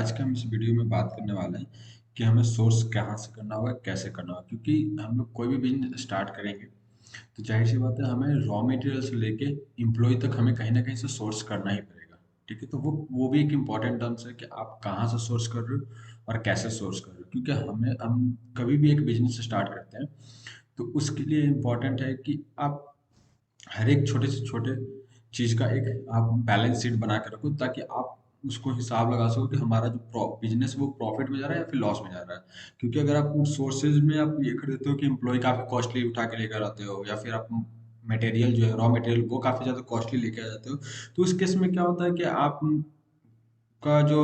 आज का हम इस वीडियो में बात करने वाले हैं कि हमें सोर्स कहाँ से करना होगा, कैसे करना होगा। क्योंकि हम लोग कोई भी बिज़नेस स्टार्ट करेंगे, तो ज़ाहिर-सी बात है हमें रॉ मटेरियल से लेके एम्प्लॉयी तक हमें कहीं न कहीं से सोर्स करना ही पड़ेगा। ठीक है? तो वो भी एक इम्पोर्टेंट टर्म्स है कि आप कहाँ से सोर्स कर रहे हो और कैसे सोर्स कर रहे हो। क्योंकि हम कभी भी एक बिज़नेस स्टार्ट करते हैं, तो उसके लिए इम्पोर्टेंट है कि आप हर एक छोटे से छोटे चीज़ का एक आप बैलेंस शीट बना के रखो, ताकि आप उसको हिसाब लगा सको कि हमारा जो बिजनेस वो प्रॉफिट में जा रहा है या फिर लॉस में जा रहा है। क्योंकि अगर आप उन सोर्सेज में आप ये कर देते हो कि एम्प्लॉय काफ़ी कॉस्टली उठा के लेकर आते हो, या फिर आप मटेरियल जो है रॉ मटेरियल वो काफ़ी ज़्यादा कॉस्टली लेके आ जाते हो, तो उस केस में क्या होता है कि आप का जो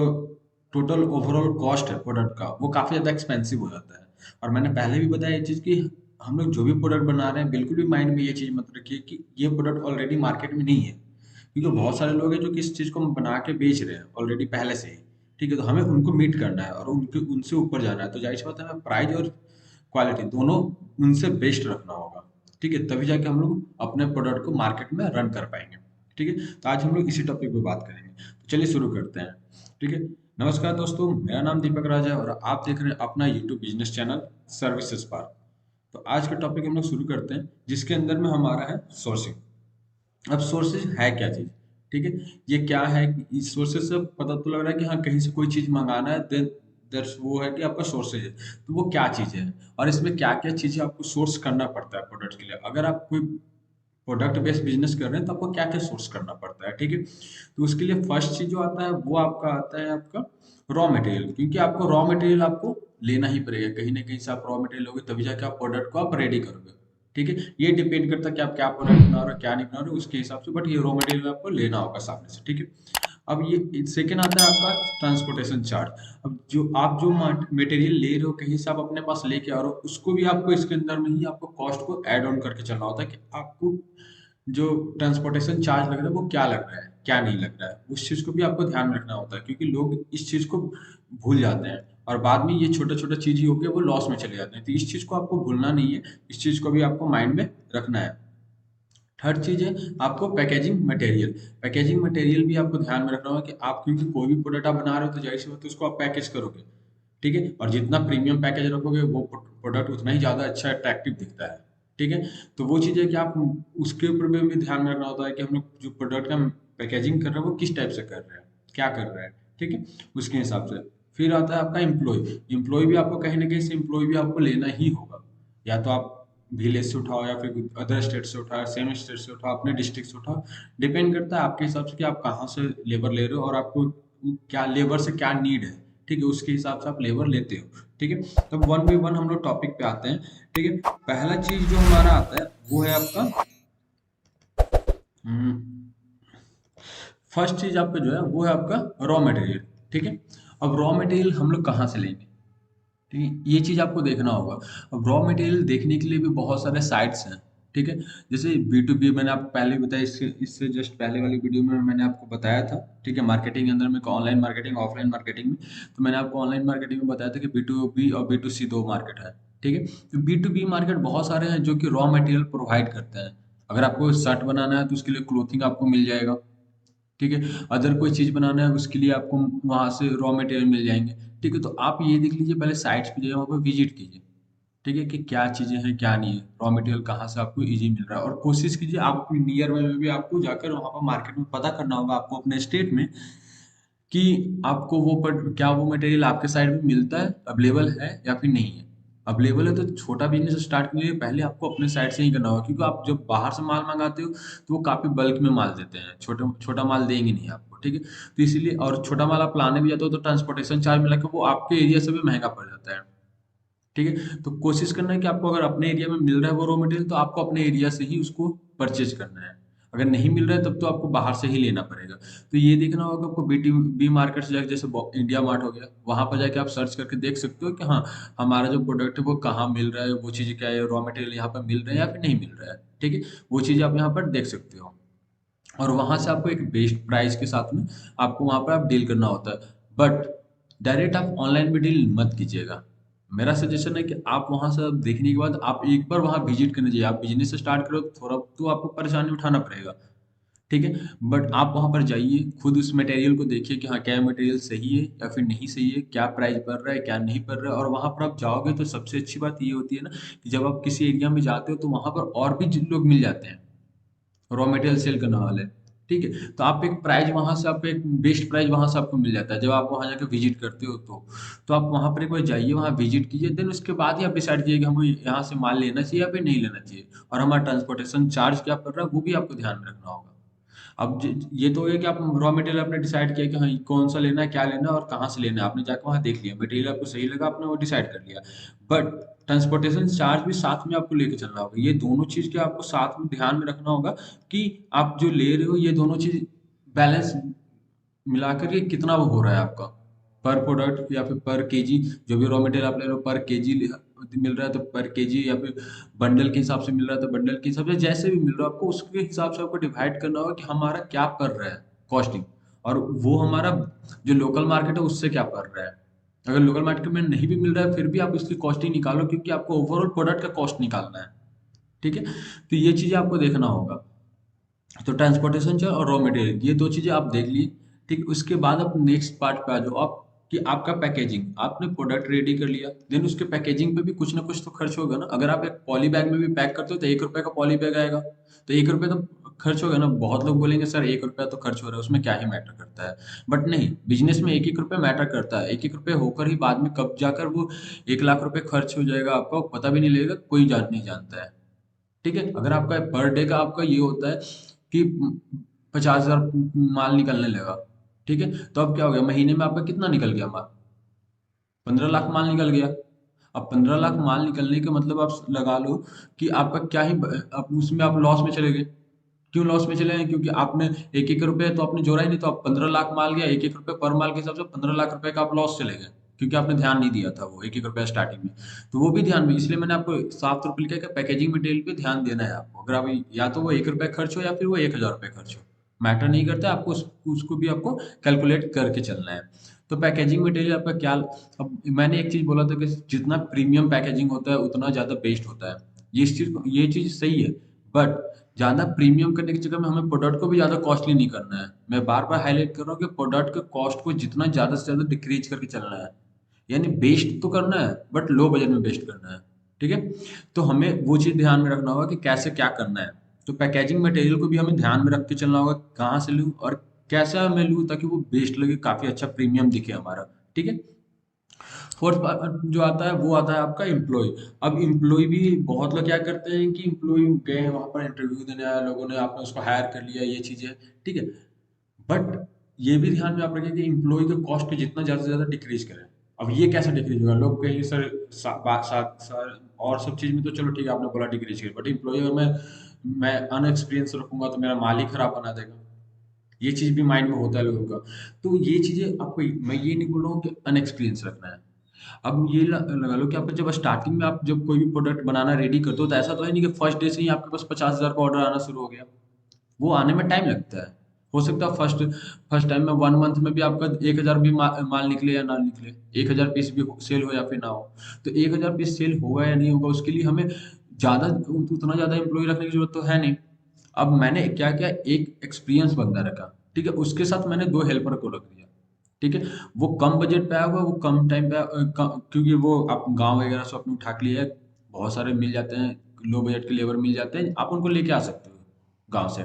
टोटल ओवरऑल कॉस्ट है प्रोडक्ट का, वो काफ़ी ज़्यादा एक्सपेंसिव हो जाता है। और मैंने पहले भी बताया ये चीज़ कि हम लोग जो भी प्रोडक्ट बना रहे हैं, बिल्कुल भी माइंड में ये चीज़ मत रखिए कि ये प्रोडक्ट ऑलरेडी मार्केट में नहीं है। क्योंकि बहुत सारे लोग हैं जो कि इस चीज़ को बना के बेच रहे हैं ऑलरेडी पहले से ही। ठीक है? तो हमें उनको मीट करना है और उनके उनसे ऊपर जाना है। तो ज़ाहिर-सी बात है हमें प्राइस और क्वालिटी दोनों उनसे बेस्ट रखना होगा। ठीक है? तभी जाके हम लोग अपने प्रोडक्ट को मार्केट में रन कर पाएँगे। ठीक है? तो आज हम लोग इसी टॉपिक पे बात करेंगे। तो चलिए शुरू करते हैं। ठीक है? नमस्कार दोस्तों, मेरा नाम दीपक राज है और आप देख रहे हैं अपना YouTube business channel services park. तो आज का टॉपिक हम लोग शुरू करते हैं, जिसके अंदर में हमारा है सोर्सिंग। अब सोर्सेज है क्या चीज़? ठीक है? ये क्या है कि इस सोर्सेज से पता तो लग रहा है कि हाँ, कहीं से कोई चीज़ मँगाना है, देन दैट्स वो है कि आपका सोर्सेज है। तो वो क्या चीज़ है? और इसमें क्या-क्या चीज़ें आपको सोर्स करना पड़ता है प्रोडक्ट के लिए? अगर आप कोई प्रोडक्ट बेस्ड बिज़नेस कर रहे हैं, तो आपको क्या-क्या सोर्स करना पड़ता है, ठीक है? तो उसके लिए फर्स्ट चीज़ जो आता है, वो आपका आता है आपका रॉ मटेरियल। क्योंकि आपको रॉ मटेरियल आपको लेना ही पड़ेगा। कहीं न कहीं से आप रॉ मटेरियल लोगे, तभी जाके आप प्रोडक्ट को आप रेडी करोगे। ठीक है? ये डिपेंड करता है कि आप क्या प्रोडक्ट बना रहे हो, क्या नहीं बना रहे हो, उसके हिसाब से, बट ये रॉ मटेरियल आपको लेना होगा सामने से, ठीक है? अब ये सेकंड आता है आपका ट्रांसपोर्टेशन चार्ज। अब जो आप जो मटेरियल ले रहे हो, कहीं से आप अपने पास लेके आ रहे हो, उसको भी आपको इसके अंदर में ही आपको कॉस्ट को ऐड ऑन करके चलना होता है कि आपको जो ट्रांसपोर्टेशन चार्ज लग रहा है, वो क्या लग रहा है, क्या नहीं लग रहा है। उस चीज़ को भी आपको ध्यान में रखना होता है, क्योंकि लोग इस चीज़ को भूल जाते हैं और बाद में ये छोटा-छोटा चीज़ ही होके वो लॉस में चले जाते हैं। तो इस चीज़ को आपको भूलना नहीं है, इस चीज़ को भी आपको माइंड में रखना है। थर्ड चीज़ है आपको पैकेजिंग मटेरियल। पैकेजिंग मटेरियल भी आपको ध्यान में रखना होगा कि आप क्योंकि कोई भी प्रोडक्ट आप बना रहे हो, तो ज़ाहिर-सी बात है उसको आप पैकेज करोगे, ठीक है? और जितना प्रीमियम पैकेज रखोगे, वो प्रोडक्ट उतना ही ज़्यादा अच्छा अट्रैक्टिव दिखता है, ठीक है? तो वो चीज़ है कि आप उसके ऊपर भी हमें ध्यान में रखना होता है कि हम लोग जो प्रोडक्ट का पैकेजिंग कर रहे हैं, वो किस टाइप से कर रहे हैं, क्या कर रहे हैं, ठीक है? उसके हिसाब से। फिर आता है आपका एम्प्लॉयी। एम्प्लॉयी भी आपको कहीं न कहीं से एम्प्लॉयी भी आपको लेना ही होगा। या तो आप विलेज से उठाओ या फिर अदर स्टेट से उठाओ, सेम स्टेट से उठाओ, अपने डिस्ट्रिक्ट से उठाओ। डिपेंड करता है आपके हिसाब से कि आप कहाँ से लेबर ले रहे हो और आपको क्या लेबर से क्या नीड है, ठीक है? उसके हिसाब से आप लेबर लेते हो, ठीक है? तब वन बाय वन हम लोग टॉपिक पे आते हैं, ठीक है? पहला चीज़ जो हमारा आता है, वो है आपका हुँ, फर्स्ट चीज़ आपका जो है, वो है आपका रॉ मटेरियल, ठीक है? अब रॉ मटेरियल हम लोग कहाँ से लेंगे? ठीक है? ये चीज़ आपको देखना होगा। अब रॉ मटेरियल देखने के लिए भी बहुत सारे साइट्स हैं, ठीक है? जैसे बी2बी मैंने आपको पहले ही बताया, इससे इससे जस्ट पहले वाली वीडियो में मैंने आपको बताया था, ठीक है? मार्केटिंग के अंदर में ऑनलाइन मार्केटिंग, ऑफलाइन मार्केटिंग में। तो मैंने आपको ऑनलाइन मार्केटिंग में बताया था कि बी2बी और बी2सी 2 मार्केट है, ठीक है? तो बी2बी मार्केट बहुत सारे हैं जो कि रॉ मटेरियल प्रोवाइड करते हैं। अगर आपको शर्ट बनाना है, तो उसके लिए क्लॉथिंग आपको मिल जाएगा। ठीक है? अदर कोई चीज़ बनाना है, उसके लिए आपको वहाँ से रॉ मटेरियल मिल जाएँगे। ठीक है? तो आप ये देख लीजिए, पहले साइट्स पे जाइए, वहाँ पे विज़िट कीजिए। ठीक है? कि क्या चीज़ें हैं, क्या नहीं है, रॉ मटेरियल कहाँ से आपको ईज़ी मिल रहा है, और कोशिश कीजिए आप अपनी नियर बाय में भी आपको जाकर वहाँ पर मार्केट में पता करना होगा आपको अपने स्टेट में कि आपको क्या वो मटेरियल आपके साइड में मिलता है, अवेलेबल है या फिर नहीं है। अवेलेबल है तो छोटा बिज़नेस स्टार्ट करने के लिए पहले आपको अपने साइड से ही करना होगा, क्योंकि आप जब बाहर से माल मँगाते हो, तो वो काफ़ी बल्क में माल देते हैं, छोटा छोटा माल देंगे नहीं आपको, ठीक है? तो इसीलिए, और छोटा माल आप लाने भी जाते हो, तो ट्रांसपोर्टेशन चार्ज मिला के वो आपके एरिया से भी महँगा पड़ जाता है। ठीक है? तो कोशिश करना है कि आपको अगर अपने एरिया में मिल रहा है वो रॉ मटेरियल, तो आपको अपने एरिया से ही उसको परचेज़ करना है। अगर नहीं मिल रहा है, तब तो आपको बाहर से ही लेना पड़ेगा। तो ये देखना होगा आपको, बी मार्केट से जाके, जैसे इंडिया मार्ट हो गया, वहाँ पर जाके आप सर्च करके देख सकते हो कि हाँ, हमारा जो प्रोडक्ट है वो कहाँ मिल रहा है, वो चीज़ क्या है, रॉ मटेरियल यहाँ पर मिल रहा है या फिर नहीं मिल रहा है। ठीक है? वो चीज़ आप यहाँ पर देख सकते हो। और वहाँ से आपको एक बेस्ट प्राइस के साथ में आपको वहाँ पे आप डील करना होता है। बट डायरेक्ट आप ऑनलाइन में डील मत कीजिएगा। मेरा सजेशन है कि आप वहाँ से देखने के बाद आप एक बार वहाँ विज़िट करने जाइए। आप बिज़नेस स्टार्ट करो, तो थोड़ा तो आपको परेशानी उठाना पड़ेगा। ठीक है। बट आप वहाँ पर जाइए, खुद उस मटेरियल को देखिए कि हाँ, क्या मटेरियल सही है या फिर नहीं सही है, क्या प्राइस पड़ रहा है, क्या नहीं पड़ रहा है। और वहाँ पर आप जाओगे तो सबसे अच्छी बात ये होती है ना कि जब आप किसी एरिया में जाते हो तो वहाँ पर और भी लोग मिल जाते हैं, रॉ मटेरियल सेल करने वाले। ठीक है, तो आप एक प्राइस वहाँ से, आप एक बेस्ट प्राइस वहाँ से आपको मिल जाता है जब आप वहाँ जाकर विजिट करते हो। तो आप वहाँ पर एक बार जाइए, वहाँ विजिट कीजिए, देन उसके बाद ही आप डिसाइड कीजिए कि हमें यहाँ से माल लेना चाहिए या फिर नहीं लेना चाहिए। और हमारा ट्रांसपोर्टेशन चार्ज क्या पड़ रहा है वो भी आपको ध्यान में रखना होगा। अब ये तो है कि आप रॉ मटेरियल आपने डिसाइड किया कि हाँ, कौन सा लेना है, क्या लेना है और कहाँ से लेना है, आपने जाकर वहाँ देख लिया, मटेरियल आपको सही लगा, आपने वो डिसाइड कर लिया। बट ट्रांसपोर्टेशन चार्ज भी साथ में आपको लेके चलना होगा। ये दोनों चीज़ के आपको साथ में ध्यान में रखना होगा कि आप जो ले रहे हो ये दोनों चीज़ बैलेंस मिलाकर ये कितना वो हो रहा है आपका पर प्रोडक्ट या फिर पर केजी। जो भी रॉ मटेरियल आप ले रहे हो पर केजी मिल रहा है तो पर केजी, या फिर बंडल के हिसाब से मिल रहा है तो बंडल के हिसाब से, जैसे भी मिल रहा है आपको उसके हिसाब से आपको डिवाइड करना होगा कि हमारा क्या पड़ रहा है कॉस्टिंग, और वो हमारा जो लोकल मार्केट है उससे क्या पड़ रहा है। अगर लोकल मार्केट में नहीं भी मिल रहा है फिर भी आप उसकी कॉस्टिंग निकालो, क्योंकि आपको ओवरऑल प्रोडक्ट का कॉस्ट निकालना है। ठीक है, तो ये चीज़ें आपको देखना होगा। तो ट्रांसपोर्टेशन और रॉ मटेरियल ये दो चीज़ें आप देख ली। ठीक, उसके बाद आप नेक्स्ट पार्ट पे आ जाओ आप, कि आपका पैकेजिंग, आपने प्रोडक्ट रेडी कर लिया, देन उसके पैकेजिंग पे भी कुछ ना कुछ तो खर्च होगा ना। अगर आप एक पॉली बैग में भी पैक करते हो तो 1 रुपए का पॉली बैग आएगा, तो 1 रुपए तो खर्च होगा ना। बहुत लोग बोलेंगे सर 1 रुपया तो खर्च हो रहा है, उसमें क्या ही मैटर करता है। बट नहीं, बिजनेस में एक एक रुपये मैटर करता है। एक एक रुपये होकर ही बाद में कब जाकर वो 1 लाख रुपए खर्च हो जाएगा आपका पता भी नहीं लगेगा, कोई जान नहीं जानता है। ठीक है, अगर आपका पर डे का आपका ये होता है कि 50,000 माल निकलने लगा, ठीक है, तो अब क्या हो गया, महीने में आपका कितना निकल गया माल, 15 लाख माल निकल गया। अब 15 लाख माल निकलने का मतलब आप लगा लो कि आपका क्या ही आप उसमें आप लॉस में चले गए। क्यों लॉस में चले गए? क्योंकि आपने एक एक रुपये तो आपने जोड़ा ही नहीं, तो आप 15 लाख माल गया, एक एक रुपये पर माल के हिसाब से 15 लाख रुपए का आप लॉस चले गए, क्योंकि आपने ध्यान नहीं दिया था वो एक एक रुपया स्टार्टिंग में। तो वो भी ध्यान में, इसलिए मैंने आपको साफ तौर पर लिखा है कि पैकेजिंग मटेरियल पे ध्यान देना है आपको। अगर आप या तो वो 1 रुपया खर्च हो या फिर वो 1,000 रुपये खर्च हो, मैटर नहीं करता, आपको उसको भी आपको कैलकुलेट करके चलना है। तो पैकेजिंग मटेरियल आपका क्या, अब मैंने एक चीज़ बोला था कि जितना प्रीमियम पैकेजिंग होता है उतना ज़्यादा बेस्ट होता है। ये चीज़ सही है। बट ज़्यादा प्रीमियम करने की जगह में हमें प्रोडक्ट को भी ज़्यादा कॉस्टली नहीं करना है। मैं बार बार हाईलाइट कर रहा हूँ कि प्रोडक्ट के कॉस्ट को जितना ज़्यादा से ज़्यादा डिक्रीज करके चलना है। यानी बेस्ट तो करना है बट लो बजट में बेस्ट करना है। ठीक है, तो हमें वो चीज़ ध्यान में रखना होगा कि कैसे क्या करना है। तो पैकेजिंग मटेरियल को भी हमें ध्यान में रख के चलना होगा, कहाँ से लूँ और कैसा मैं लूँ ताकि वो बेस्ट लगे, काफ़ी अच्छा प्रीमियम दिखे हमारा। ठीक है, फोर्थ जो आता है वो आता है आपका एम्प्लॉय। अब एम्प्लॉय भी बहुत लोग क्या करते हैं कि एम्प्लॉय गए हैं वहाँ पर इंटरव्यू देने आया, लोगों ने आपने उसको हायर कर लिया, ये चीज़ें ठीक है। बट ये भी ध्यान में आप रखिए कि एम्प्लॉय के कॉस्ट को जितना ज़्यादा से ज़्यादा डिक्रीज करें। अब ये कैसे डिक्रीज होगा, लोग कहेंगे सर सर और सब चीज़ में तो चलो ठीक है आपने बोला डिक्रीज करें, बट एम्प्लॉय अगर मैं अनएक्सपीरियंस रखूंगा तो मेरा माल ही खराब बना देगा। ये चीज़ भी माइंड में होता है लोगों का। तो ये चीज़ें आपको, मैं ये नहीं बोल रहा हूँ कि अनएक्सपीरियंस रखना है। अब ये लगा लो कि आपको जब स्टार्टिंग में आप जब कोई भी प्रोडक्ट बनाना रेडी करते हो तो ऐसा तो है नहीं कि फर्स्ट डे से ही आपके पास 50,000 का ऑर्डर आना शुरू हो गया। वो आने में टाइम लगता है। हो सकता है फर्स्ट फर्स्ट टाइम में 1 मंथ में भी आपका 1,000 भी माल निकले या ना निकले, 1,000 पीस भी सेल हो या फिर ना हो। तो 1,000 पीस सेल होगा या नहीं होगा उसके लिए हमें ज़्यादा उतना ज़्यादा एम्प्लॉय रखने की जरूरत तो है नहीं। अब मैंने क्या किया, एक एक्सपीरियंस बंदा रखा, ठीक है, उसके साथ मैंने 2 हेल्पर को रख दिया। ठीक है, वो कम बजट पे आया हुआ, वो कम टाइम पे क्योंकि वो आप गाँव वगैरह से आपने उठा के लिया है, बहुत सारे मिल जाते हैं, लो बजट के लेबर मिल जाते हैं, आप उनको लेके आ सकते हो गाँव से।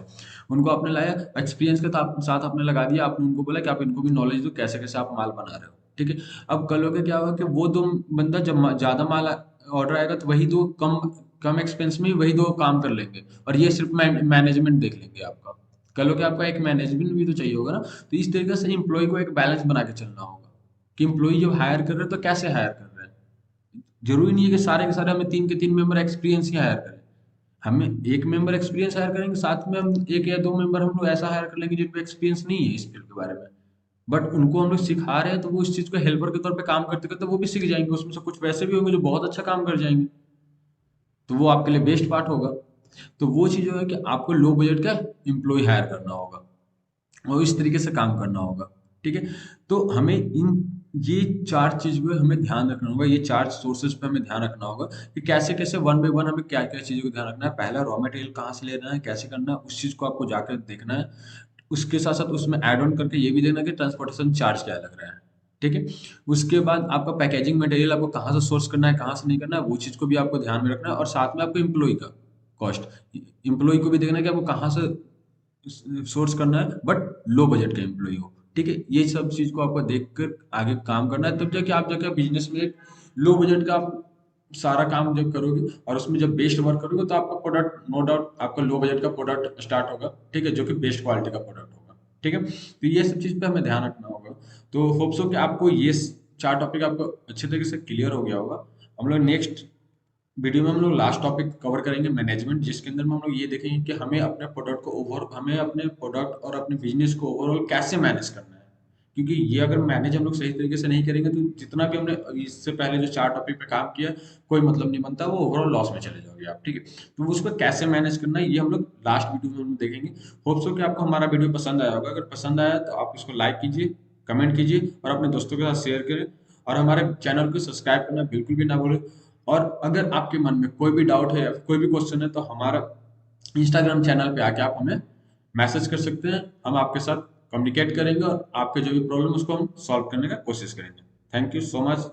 उनको आपने लाया, एक्सपीरियंस के साथ आपने लगा दिया, आपने उनको बोला कि आप इनको भी नॉलेज दो कैसे-कैसे आप माल बना रहे हो, ठीक है। अब कल हो के क्या होगा कि वो 2 बंदा जब ज़्यादा माल ऑर्डर आएगा तो वही 2 कम कम एक्सपेंस में वही 2 काम कर लेंगे, और ये सिर्फ मैनेजमेंट देख लेंगे आपका। कल हो के आपका एक मैनेजमेंट भी तो चाहिए होगा ना। तो इस तरीके से एम्प्लॉय को एक बैलेंस बना के चलना होगा कि एम्प्लॉय जब हायर कर रहे हैं तो कैसे हायर कर रहे हैं। जरूरी नहीं है कि सारे के सारे हमें 3 के 3 मेंबर एक्सपीरियंस ही हायर करें। हमें एक मेंबर एक्सपीरियंस हायर करेंगे, साथ में हम 1 या 2 मेंबर हम लोग ऐसा हायर कर लेंगे जिनको एक्सपीरियंस नहीं है इस फील्ड के बारे में। बट उनको हम लोग सिखा रहे हैं तो वो इस चीज़ को हेल्पर के तौर पे काम करते-करते वो भी सीख जाएँगे। उसमें से कुछ वैसे भी होंगे जो बहुत अच्छा काम कर जाएँगे। तो वो आपके लिए बेस्ट पार्ट होगा। तो वो चीज़ जो है कि आपको लो बजट का एम्प्लॉयी हायर करना होगा और इस तरीके से काम करना होगा। ठीक है? तो हमें इन ये 4 चीज़ पे हमें ध्यान रखना होगा, ये 4 सोर्सेज़ पे हमें ध्यान रखना होगा कि कैसे-कैसे वन बाय वन हमें क्या-क्या चीज़ों को ध्यान रखना है। पहला रॉ मटेरियल कहाँ से लेना है, कैसे करना है, उस चीज़ को आपको जाकर देखना है। उसके साथ-साथ उसमें ऐड ऑन करके ये भी देखना है कि ट्रांसपोर्टेशन चार्ज क्या लग रहा है, ठीक है? उसके बाद आपका पैकेजिंग मटेरियल आपको कहाँ से सोर्स करना है, कहाँ से नहीं करना है, वो चीज़ को भी आपको ध्यान में रखना है और साथ में आपको एम्प्लॉयी का कॉस्ट, एम्प्लॉयी को भी देखना है कि आपको कहाँ से सोर्स करना है बट लो बजट का एम्प्लॉयी हो, ठीक है? ये सब चीज़ को आपको देखकर आगे काम करना है, तब जाके आप जाके बिज़नेस में एक लो बजट का आप सारा काम जब करोगे और उसमें जब बेस्ट वर्क करोगे तो आपका प्रोडक्ट नो डाउट आपका लो बजट का प्रोडक्ट स्टार्ट होगा, ठीक है? जो कि बेस्ट क्वालिटी का प्रोडक्ट होगा, ठीक है? तो ये सब चीज़ पे हमें ध्यान रखना होगा। तो होप सो कि आपको ये 4 टॉपिक आपको अच्छे तरीके से क्लियर हो गया होगा। हम लोग नेक्स्ट वीडियो में हम लोग लास्ट टॉपिक कवर करेंगे मैनेजमेंट, जिसके अंदर में हम लोग ये देखेंगे कि हमें अपने प्रोडक्ट और अपने बिजनेस को ओवरऑल कैसे मैनेज करना है, क्योंकि ये अगर मैनेज हम लोग सही तरीके से नहीं करेंगे तो जितना भी हमने इससे पहले जो 4 टॉपिक पे काम किया कोई मतलब नहीं बनता, वो ओवरऑल लॉस में चले जाओगे आप, ठीक है? तो उसको कैसे मैनेज करना है ये हम लोग लास्ट वीडियो में हम लोग देखेंगे। होप सो कि आपको हमारा वीडियो पसंद आया होगा। अगर पसंद आया तो आप इसको लाइक कीजिए, कमेंट कीजिए और अपने दोस्तों के साथ शेयर करें और हमारे चैनल को सब्सक्राइब करना बिल्कुल भी ना भूलें। और अगर आपके मन में कोई भी डाउट है या कोई भी क्वेश्चन है तो हमारा इंस्टाग्राम चैनल पे आके आप हमें मैसेज कर सकते हैं। हम आपके साथ कम्युनिकेट करेंगे और आपके जो भी प्रॉब्लम है उसको हम सॉल्व करने का कोशिश करेंगे। Thank you so much.